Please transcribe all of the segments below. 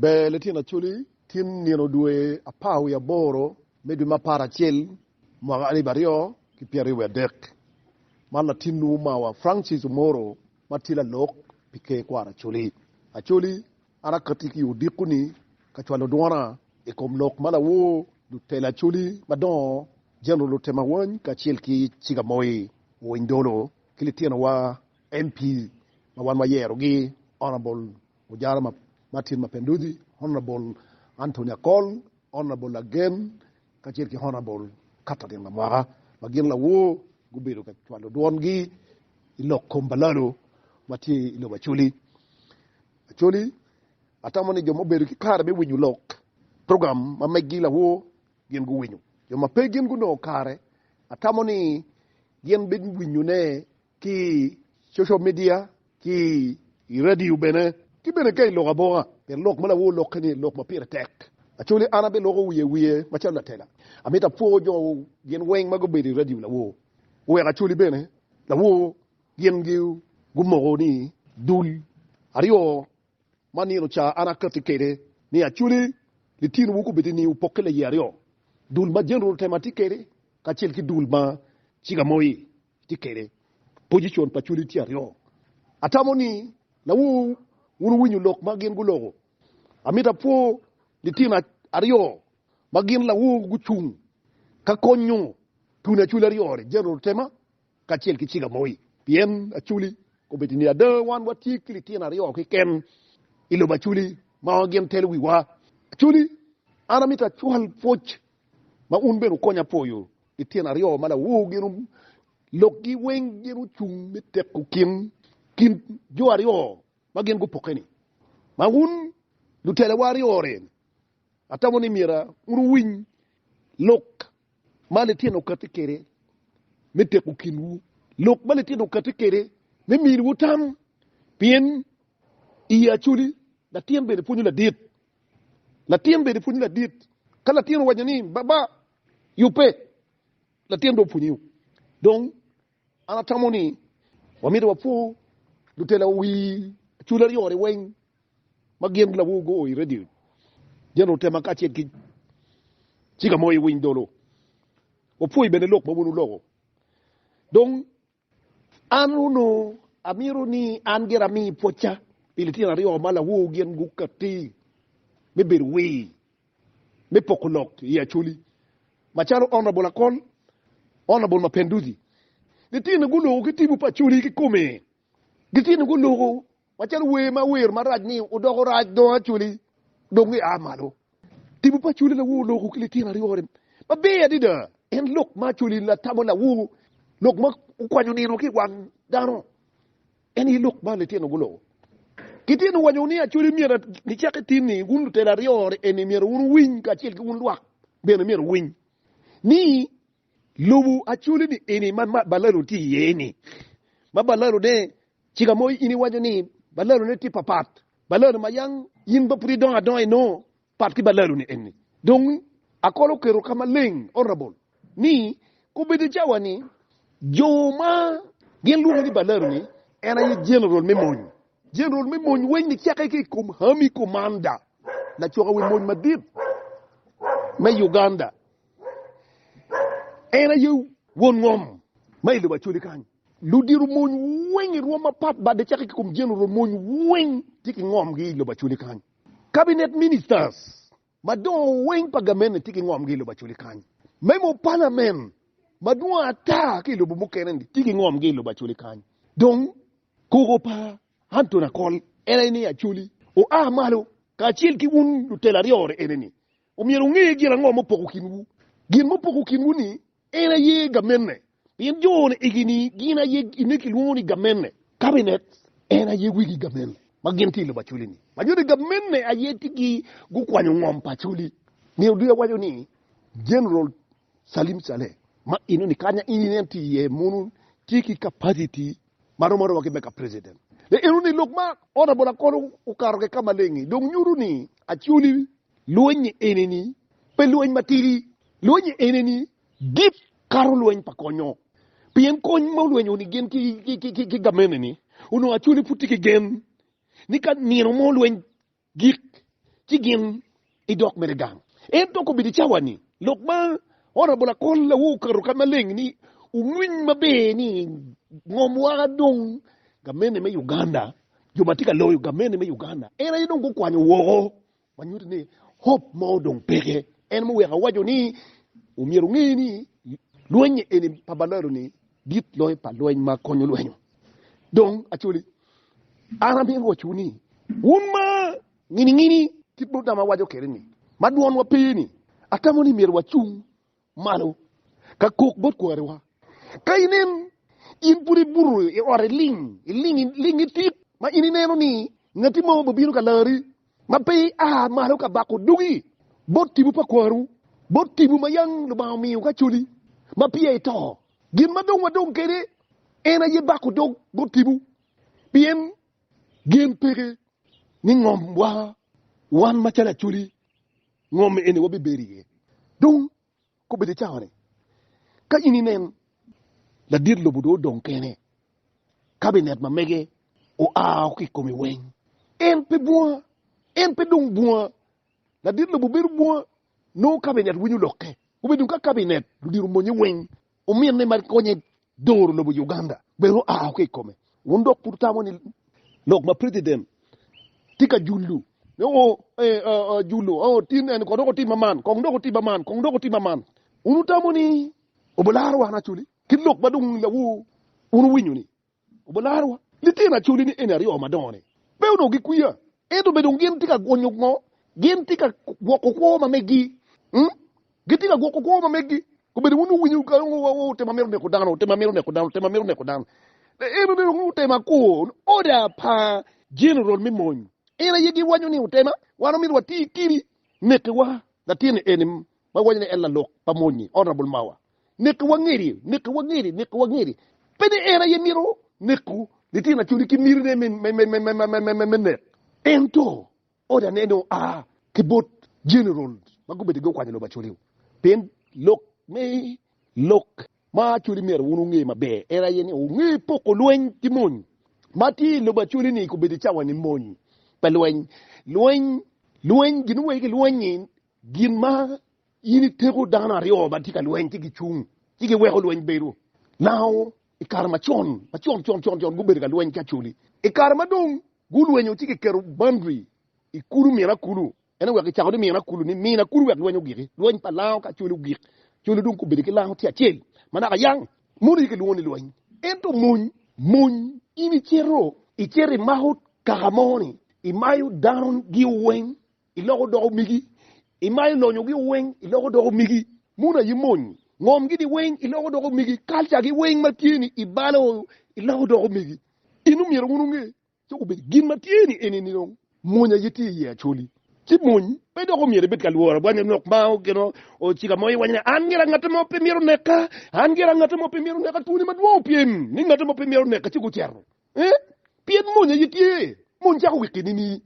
Bele tina chuli tin nino due apau ya boro medu mapara chel mga alibario ki piari wedek mala tinu mawa Francis Moro matila lok pike kwara chuli achuli ara katiki udikuni kachwalo duana ikom lok mala wo du tela chuli madon general lo temawan kachel ki chigamoy windolo kilitina wa MP mawan mayerogi honorable Ujara Martin Mapendudi, Honorable Antonia Cole, Honorable again, Kachirki Honorable Catherine Mamara, Magin Lawo, Gubiru Kachwalo Duongi, Ilok Balalo, Mati Ilo Acholi. Acholi, Atamani Jomoberu Karabe when you lock program, Mamagi Lawo, Gin Guinu. Yoma Pegin Guno Kare, Atamani Yen Bin Winune, Ki social media, Ki radio bene. Kibene kay loga boga per lok mala wo lok ni lok ma pire tek actually ana be logo wiye ma chala tela amita pojo yen weng mago be radio la wo actually bene la wo yen giu gumo ni dul ario maniro cha ana katikere ni actually litinu wuko be ni upokele yario dul ma general tematikere ka chelki dul ma chiga moyi tikere position patulity ario atamoni la wo wunu winyu lok magin gulogo amita po litina ario magin la wu guchung ka konyo tuna chula riore jero tema ka chel ki chiga moyi bien achuli ko betini ada wan wati litina ario ki ken ilo bachuli magin telwi wa achuli ana mita chuhal poch ma unbe no konya poyo litina ario mala wu girum lokgi weng giru chung mitte ku kin jo ario magin gu pokeni magun du telewari oren atamoni mira uru win lok maletino katikere mete ku kinwu lok maletino katikere me mir wutam bien iya chuli la tiembe de punyu la dit la tiembe de punyu la dit kala tino wanyani baba yupe la tiembe punyu donc ana tamoni wamira wapu du telewi chula yore weng magiem la wugo i radio jeno tema ka cheki chiga moy wing dolo o poi bene lok mabunu logo donc anu no amiru ni angira mi pocha ilitina rio mala wo gen gukati me berwe me pokolok ya chuli machalo honorable akol honorable Mapendudi litina gulo kitibu pa chuli ki kome litina gulo wachal we ma wer maraj ni udogo raj do chuli dongi amalo tibu pa chuli la wu lo ko klitina riore ba be adida en lok ma chuli la tabola wu lok ma kwanyo ni no ki wan dano eni lok ma le tino gulo kitino wanyo ni chuli miera ni chaketini gundu tela riore eni miera uru win ka chil ki gun lwak be miera win ni lubu achuli ni eni man balalo ti yeni ma balalo de chiga moy ini wanyo ni balalo ne ti papat balalo mayang yin ba puri don adon no pat ki balalo ni enni donc akolo kero kama leng honorable ni ko be de jawani joma gen lu ni balalo ni ena ye general memon wen ni chaka ki kum hami komanda la choga we mon madib me Uganda ena yu won ngom may lu ba chuli kan lu diru mon wen roma pat ba de chaka ki kum general mon wen tiki ngom gi lu ba chuli kan cabinet ministers madon wen pagamen tiki ngom gi lu ba chuli kan memo parliament madon ata ki lu bu kenen tiki ngom gi lu ba chuli kan donc ko pa Antona Cole eneni achuli o amalo ka chil ki un du telariore eneni o miero ngi gira ngom poko kinwu gin mo poko kinwu ni ena ye gamenne bien jone igini gina ye ineki luni gamenne cabinet ena ye wigi gamenne magenti lo bachuli ni majuri gamenne ayeti gi gu kwanyo ngom pachuli ni odu wajo ni General Salim Saleh ma inu ni kanya inenti ye munu tiki capacity maro wakibeka president le iruni lokma ona bola kono ukaroke kama lengi donc nyuruni achuli luenyi eneni pe luenyi matiri luenyi eneni dip karo luenyi pakonyo pien kon mo luenyi oni gen ki gamene ni uno achuli puti ki gen ni kan niro mo luenyi gik Chigin idok meregang. Ento ko bidi chawani. Lokma ora bola kon la wu karu kamaleng ni umwin mabe ni ngomwa dong gamene me Uganda. Jumatika loyo gamene me Uganda. Era yidong ko kwanyo wo. Manyuti ni hope mo dong peke. En mo weka wajo ni umiru ngini luenye eni pabalaro ni dit loy pa luenye ma konyo luenyo. Donc Acholi arami ngo chuni unma ngini tipo dama wajo kerini maduon wa pini atamoni mir wa chung malo ka kok bot ko rewa kainen in puri buru e ore ling tip ma ini neno ni ngati mo biru ka lari ma pe malo ka bako dugi bot tibu pa kwaru bot tibu mayang lubang miu ka chuli ma pie to gin madong kere ena ye bako dog bot tibu bien gen pere ni ngom wa wan machala chuli ngom ene wobi beriye donc ko be de chawane ka ini nen la dir lo budo don kene cabinet ma mege o ki komi wen en pe dong bois la dir lo bu ber bois no cabinet winyu lokke ko be dun ka cabinet du dir mo wen o mien ne mar ko nye dor lo bu Uganda bero ki komi wondok pour tamoni lok ma president tika jullu no jullu tin en ko do ti maman ko ndo ko ti maman unu tamoni o bolaro wana chuli kilok badung la wu unu winyu ni o bolaro li tina chuli ni enari o madone be no gi kuya e do be dong gen tika gonyo ngo gen tika woko ko ma megi gitika goko ko ma megi ko be unu winyu ka ngo te mamero ne ko dano e be no te ma ko oda pa general mi mon ina yegi wanyu ni utema wano mi wati kiri nekwa da tiene enim ma wanyu ne ella lok pa moni honorable mawa nekwa ngiri pede era yemiro neku litina chuli ki miri ne men ento oda neno kibot general magube de go kwanya lo ba chuli pen lok ma chuli mer wunu ngi mabe era yeni o ngi poko luen timon mati lo ba chuli ni kubedi chawa ni moni pa luen ginu we luen gin ma yini tego dana rio ba tika luen tigi chung tigi we ko luen beru now ikarma chon gubedi ka luen ka chuli ikarma dong guluen tigi keru boundary ikuru mira kulu ena we ka chawde mira kulu ni mina kulu we luen giri luen pa lao ka chuli gir chuli dong kubedi ka lao ti achel mana ka yang muri ke luen ento mun ini ichere mahut kahamoni imayu down giwen ilogo do migi imayu lonyo giwen ilogo do migi muna yimon ngom gidi wen ilogo do migi kalcha gi wen matini ibalo ilogo do migi inu miro ngununge so be gin matini enini no munya yiti ya choli ti mun be do ko mire bet kalwora banya nok maw geno o chiga moy wanya angira ngata mo pe miro neka tuni madwo piem ni ngata mo pe miro neka chigu cherro pien munya yiti mun jago wikinini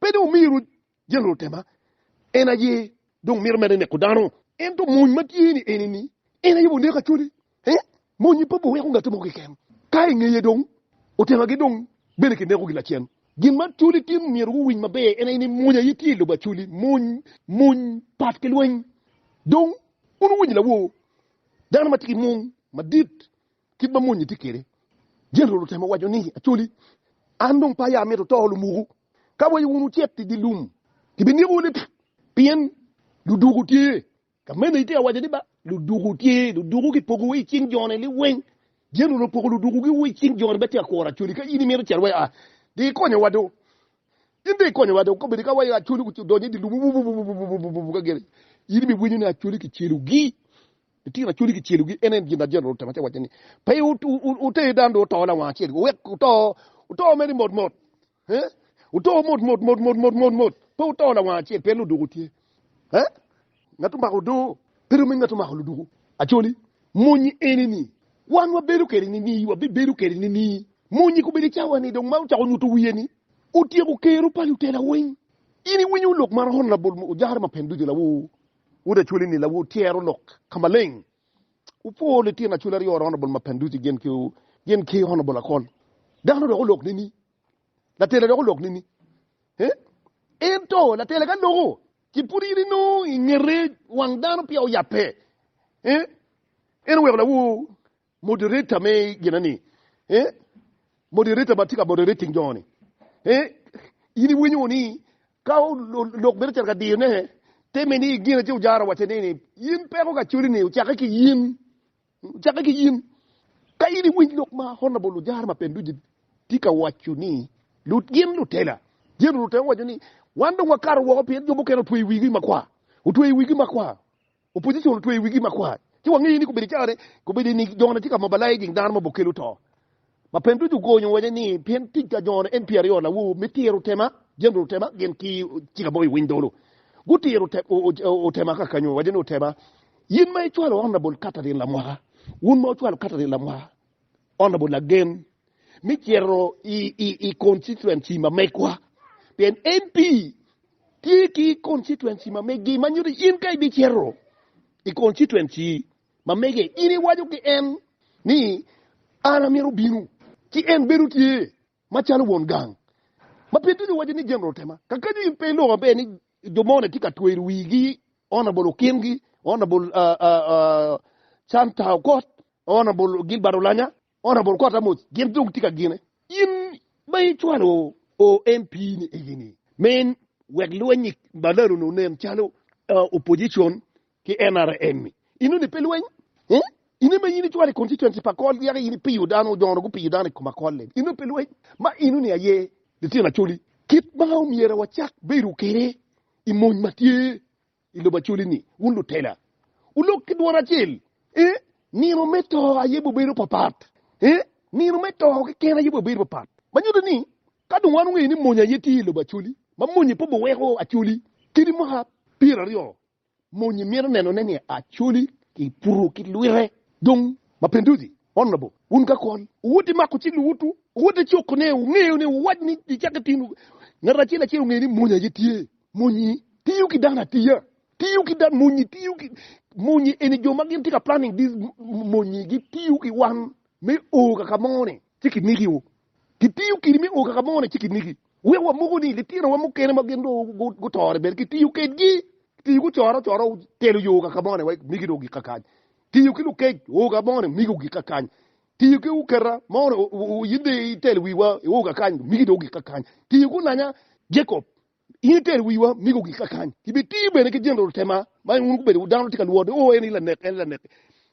pedo miru jelo tema ena ye dong mir mene ko dano ento mun matini enini ena yibo ne ka chuli mun yipo bo ko ngata mo kem kai ngeye dong o tema ge dong bene ke ne ko gila chen gin ma chuli tim miru win mabe ena ni munya yiti lo ba chuli mun pat ke lwen dong unu win la wo dana matiki mun madit kibba mun yiti kere jelo tema wajo ni chuli andong pa ya meto tolu mugu kawo yunu chetti di lum tibini wole pien du dugutie kamene ite waje di ba du dugu ki pogu wi chin jone li wen jenu ro pogu du dugu ki wi chin jone beti akora chuli ka ini mero cherwa di konyo wado inde konyo wado ko bi ka waya chuli ku do ni di lum ka gere yini mi bunyu na chuli ki chelu gi tira chuli ki chelu gi enen jinda jeno tamate waje ni pay ute dando to la wa chelu we to meri mod uto mod po to la wa che pelu dugutie ngatu ma do pero mi ngatu ma lu dugu Acholi munyi enini wan wa beru keri ni wa beru keri ni munyi ku beli chawa ni dong ma chawo nyutu wiyeni utie ku keru palu tela wen ini winyu lok mar hon la bol mu jar ma pendu la wu uda chuli ni la wu tiero lok kamaleng upo le tina chulari yo ron bol ma pendu ti gen ki hon bol akol dano do lok ni la tele do lok ni ento la tele kan logo ki puri ni no ngere wang dan pi o yape en we la wu moderator me ginani moderator batika moderating joni ini winyo ni ka lok ber ka di ne te meni gina ju jara wa tene ni yin pe ko ka churi ni chaka ki yin ka ini win lok ma honorable jar ma pendu tika wachu ni lut gin lutela gin lutela wachu ni wando wakar wo pe jo bokeno twi wigi makwa utwi wigi makwa opposition twi wigi makwa ti wangi ni ko be chare ko be ni jona tika mabalai jing dan ma bokelu to ma pendu ju gonyo waje ni pen tika jona NPR yo na wu metiero tema jendo tema gen ki tika boy windolo gutiero te o tema ka kanyo waje no tema yin mai chwalo honorable Catherine Lamwa wun mo chwalo Catherine Lamwa honorable again metiero i constituency ma mekwa pen MP tiki constituency ma megi manyuri yin kai metiero i constituency ma mege ini wajo ki en ni ana mero binu ki en beruti ma chalo won gang ma pendu waje ni general tema kakaju impe lo be ni domone tika tweru wigi honorable Kingi honorable Chanta Kot honorable Gilbarolanya honorable Kota Mot gendung tika gine yin bay chwalo o MP ni egini men weg luani Balalo no nem chalo opposition ki NRM inu ni pelwen inu me yini chwale constituency pa call ya yini piyu dano dono go piyu dano kuma call inu pelwen ma inu ni aye de tina chuli kit ma miera wachak beru kere imon matie ilo bachuli ni unlu tela ulo kidwara chil ni no meto aye bu beru papat ni no meto ke kena aye bu beru papat manyudo ni kadu wanu ngi ni monya yeti ilo bachuli ma monyi po bo weko achuli kidi ma pira rio monyi miera neno nene achuli ki puru ki luire dong mapenduzi honorable unka kon wuti makuchi lutu wuti chokone ngeo ne wadni di chakatinu narachila chi ngeni monya yeti monyi tiyu ki dana tiya tiyu ki dan monyi tiyu ki monyi eni joma gin tika planning this monyi gi tiyu ki wan me o ka kamone tiki nigi o ki tiyu ki me o ka kamone tiki nigi we wa mugo ni litira wa mukene magendo go tore ber ki tiyu ke gi tiyu ku choro telu yo ka kamone wa nigi do gi kakaj tiyu ki lu ke o ka kamone migo gi kakaj tiyu ki ukera mo yinde telu wi wa o ka kan migi do gi kakaj tiyu ku nanya Jacob inter wiwa migo gi kakany kibiti bene ke jendo tema ma ungu bene udano tika luode o eni la nek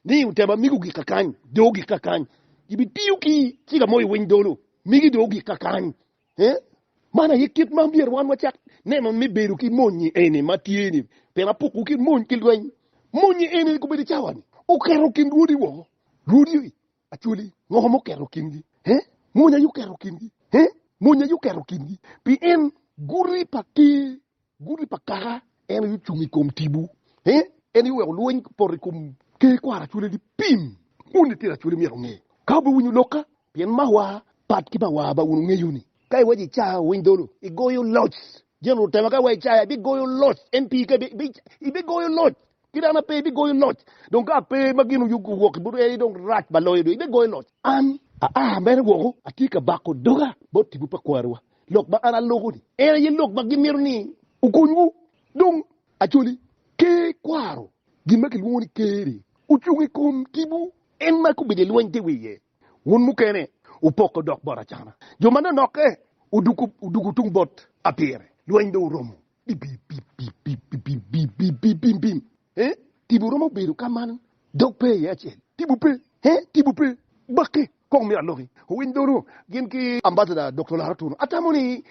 ni utema migo gi kakany dogi kakany kibiti uki tika moy windolo migi dogi kakany mana yikit mambier wan wachak neno mi beru ki monyi eni matieni pena puku ki monyi ki lwen monyi eni ko bene chawani o kero kin rudi achuli ngomo kero kingi monya yu kero kingi monya yu kero kingi pi en guri pakara en yu chungi kom tibu en yu luwen por kum ke kwara chule di pim uni tira chule mi nge ka bu winu loka pien mawa pat ki mawa ba wunu nge yuni kai waji cha windolo I go you lot jenu tema ka waji cha bi go you lot MP ke bi go you lot kidana pe bi go you lot donc a pe maginu yu go ki buru e donc rat baloy do bi go you lot an mbere go atika bako doga botti bu pa kwarwa lok ba ana logo ni era ye lok ba gimir ni ukunyu dong achuli ke kwaro gimaki woni kere uchungi kom tibu en ma ko bede lointe wiye won mu kene upoko dok bara chana jomana noke udugu tung bot apere loinde romo bim tibu romo beru kaman dok pe ya chen tibu pe bakke kong mi alori windoro gin ki ambassador Dr. Laratuno atamoni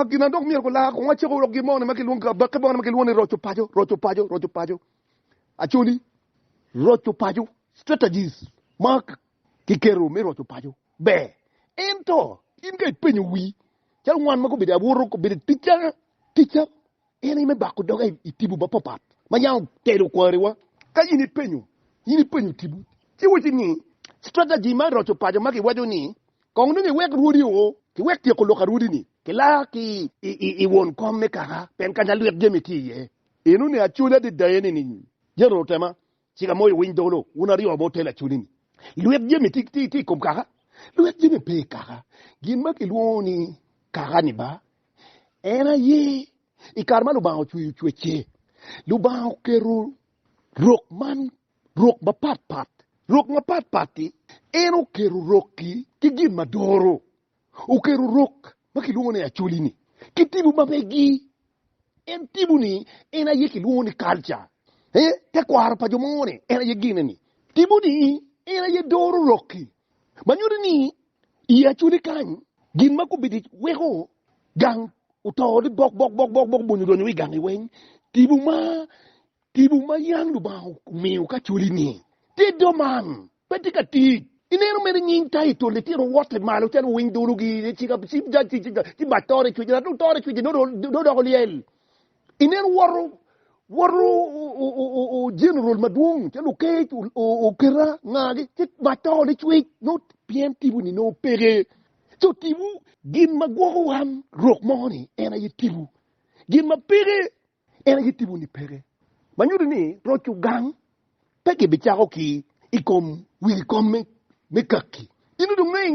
gina dok mi ko la ko ngache ko gi mon makil won ka bakke bon makil won rocho pajo achuli rocho pajo strategies mark ki kero mi rocho pajo be ento in kay penyu wi chal ngwan mako bida woro ko bida ticha eni me bakko dogay tibu ba popat ma yaw tedo ko rewa ka yini penyu tibu ci wuti ni strategy ma rocho pajo maki wado ni kong ni wek rudi o ki wek ti ko loka rudi ni ki la ki I won kom me kara pen kan luet gemiti ye enu ni achula de dayeni ni jero tema siga moy windolo unari o botela chulini luet gemiti ti kom kara luet gemi pe kara gin maki luoni kara ni ba Era ye ikarma lu bang chu che. Lu bang keru rok man rok pat. Rok pati eno keru roki kigin madoro. O keru rok makiluo ne Acholi ni. Kitibu mabegi en tibu ni ena ye kiluo ni culture. Te kwar pa jomone ena ye gine ni. Tibu ni ena ye doro roki. Manyuri ni i Acholi kan gin makubidi wego gang utodi bok bunyu donyo wi gang iwen. Tibu ma yang lu ba miu ka Acholi ni. Te doman peti ka ti inero mere nying tai to le tiro wote malo ten wing dulu gi ci batore ci da tore ci do liel inero waru general madung te lu ke o kera ngagi ci batore ci no pm tibu ni no pere to tibu gin magwo wan rock money ena yi tibu gin ma pere ena yi tibu ni pere manyuri ni rochu gang peke bichako ki ikom mekaki inu dunga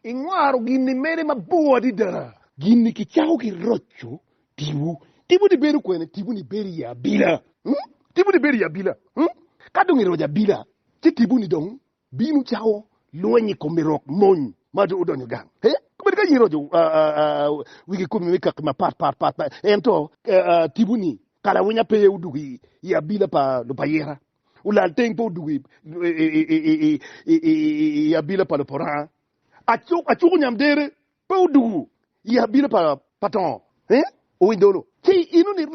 ingwaro gini mere mabuwa dida gini kichao ki rocho tibu ni beru kwene tibu ni beri ya Abila tibu ni beri ya Abila kadungi roja Abila ti tibu ni dong binu chao luenyi komirok mon madu udonyo gang kumedi ka yirojo wiki kumi mekaki ma pat ento tibu ni kala wenya peye udugi ya Abila pa lupayera ulal tempo dugi ya Abila pa lepora achu nyamdere pa udugu ya Abila pa paton o indolo ti inu ni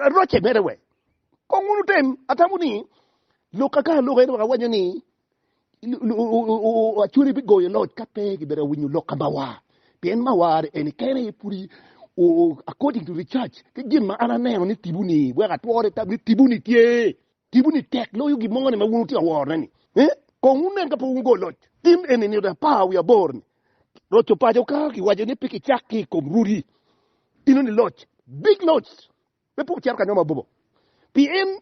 roche merewe kongunu tem atamuni lokaka loka wanya ni achuri bigo yo lot kape gibere winyu lokambawa bien mawar eni kene puri according to the church ke gimma ana neno ni tibuni wega twore tabli tibuni tek lo yugi mongone mawunu ti awor nani ko ngunen ka pungo lot tim eni ni da pa we are born rocho pajo ka ki waje ni piki chaki ko ruri ino ni lot big lots be pu char ka nyoma bobo pm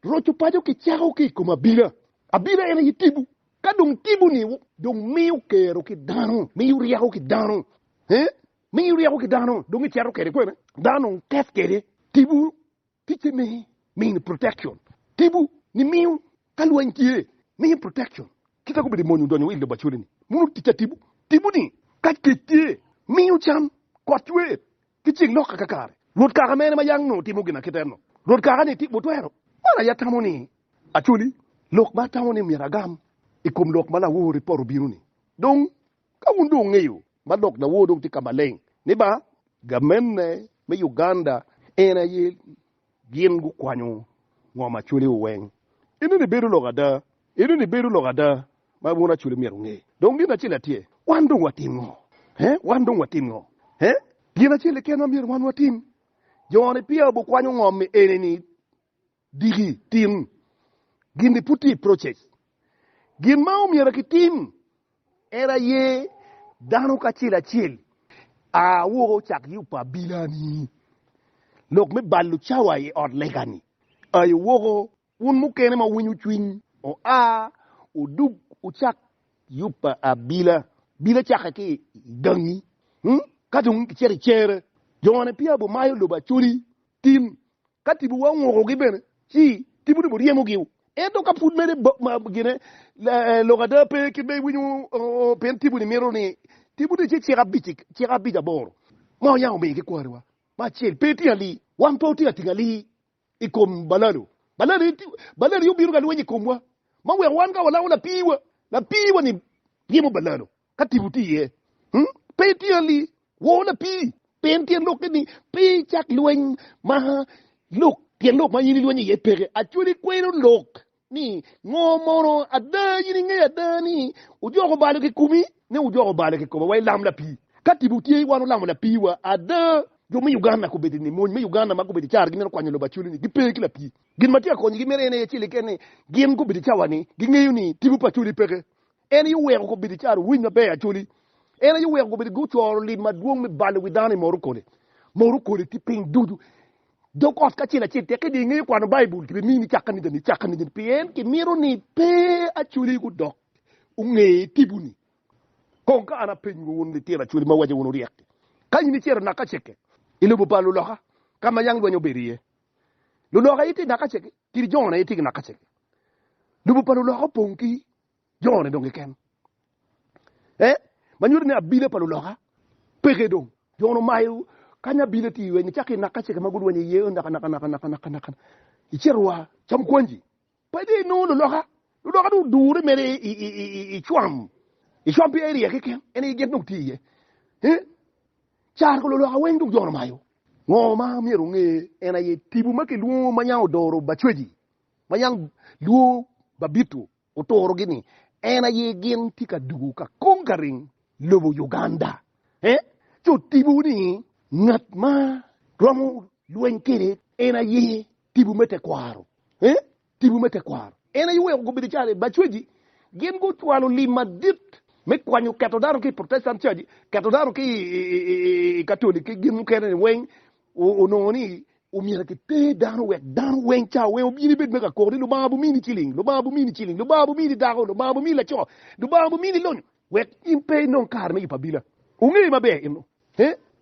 rocho pajo ki chako ki ko Abila ene yitibu kadung tibuni dong miu kero ki dano miu riako ki dano mi uri ako kidano dongi charo kere kweme dano kef kere tibu tiche me ni protection tibu ni miu kalwantie me protection kita ko be monyu donyo ile bachuri ni munu tiche tibu ni katkete miu cham kwatwe tiche loka kakare rod ka kamene mayang no timu gina kiterno rod ka ni tibu twero wala ya tamoni Acholi lok ba tamoni miragam ikum lok mala wo report biruni dong ka wundo ngeyo madok na wodong ti kamaleng ni ba gamenne me Uganda ena ye giengu kwanyo Ngom Acholi weng inu ni beru logada ma buna Acholi merunge dong dina chile tie wandong watingo gina chile kena mir wan watim jone pia bu kwanyo Ngom ene ni digi tim gindi puti process gin mao mira kitim era ye dano ka chile wo chak yupa bilani lok me balu chawa ye od legani ay wo un mukene ma winyu twin o dug u chak yupa Abila chak ke gangi kadung chere jone pia bo mayo lo ba churi tim katibu wa ngo gibene ci tibu bo riemo giu do ka pud mere ma gine lo gada pe ke be winyu pen tibu ni mero ni tibu de chira bija bor ma ya me ke kwarwa ma chel peti ali wan poti atingali ikom balalo yu biru ga wenye komwa ma we wan ga wala piwa ni yemo balalo katibu ti ye peti ali wona pi penti lok ni pi chak lwen ma lok tien lok ma yini lwen ye pere Acholi kwero lok ni ngomoro ada yini nge ada ni ujogo balo ke kumi ne ujogo balo ke koma wai lam la pi katibu ti wanu lam la pi wa ada jo mi Uganda ko bedi ni mon mi Uganda ma ko bedi char ginen kwanyo lo Acholi ni gipe ki la pi gin matia ko ngi mere ne chile kene gin ko bedi chawani gingeyu ni tibu Acholi peke eni we ko bedi char winna be Acholi eni we ko bedi gucho li madwong mi balo widani morukole ti ping dudu donc os ka chila chite ke di ngi kwano bible ki ni chakani den pien ki miro ni pe Acholi ku dok unge tibuni konka ana pengu won ni tira Acholi ma waje wono riek Kanyi ni chero nakacheke. Ile bupa luloka. Kama yang wanyo berie. Luloka iti nakacheke. Kiri jona iti nakacheke. Lubupa luloka ponki. Jona donge ken. Manyuri ni abile pa luloka. Peke dong. Jono mayu. Kanya bile ti weni chake nakacheke magudu weni yeo naka. Icherwa chamkwanji. Pwede no luloka. Luloka du dure mere ichwam. Ichwam pi area keke. Ene get nuk tiye. Char ko luloka wendu jono mayu. Ngoma miru nge ena ye tibu make luo manyang doro bachweji. Manyang luo babitu. Otoro gini. Ena ye gen tika dugu ka conquering lobo Uganda. So tibu ni ngat ma romu luen kere ena ye tibu mete kwaro. Tibu mete kwaro. Ena ye weko kubidi chale bachweji gen go tualo lima dit. Mek kwanyu katodaro ki protestant church. Katodaro ki katolik gen kere weng ononi umira ke te dano wen cha we obini bet meka ko lo babu mini chilling lo babu mini dago lo babu mini la cho lo babu mini lon we impe non karme ipabila ungi mabe ino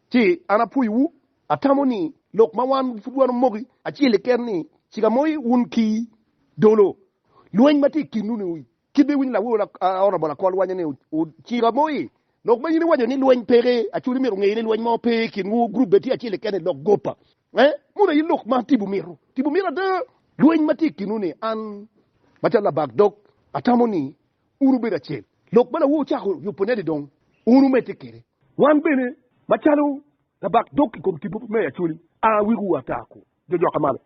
ti ana puyu atamoni lok mawan fuduano mogi a chile kerni chiga moy unki dolo luen mati kinunu kibe win la wola ora bola kwal wanya ne o chiga moy lok ma yini wajo ni luen pere a churi miru ngene luen mo pe kinu group beti a chile kene lok gopa muna yi lok ma tibu mira de luen mati kinuni an machala bagdok atamoni uru beda chen lok bala wo chako yupone de dong uru meti kere wan bene machalo na bagdok kom tibu me ya chuli a wigu atako jojo kamala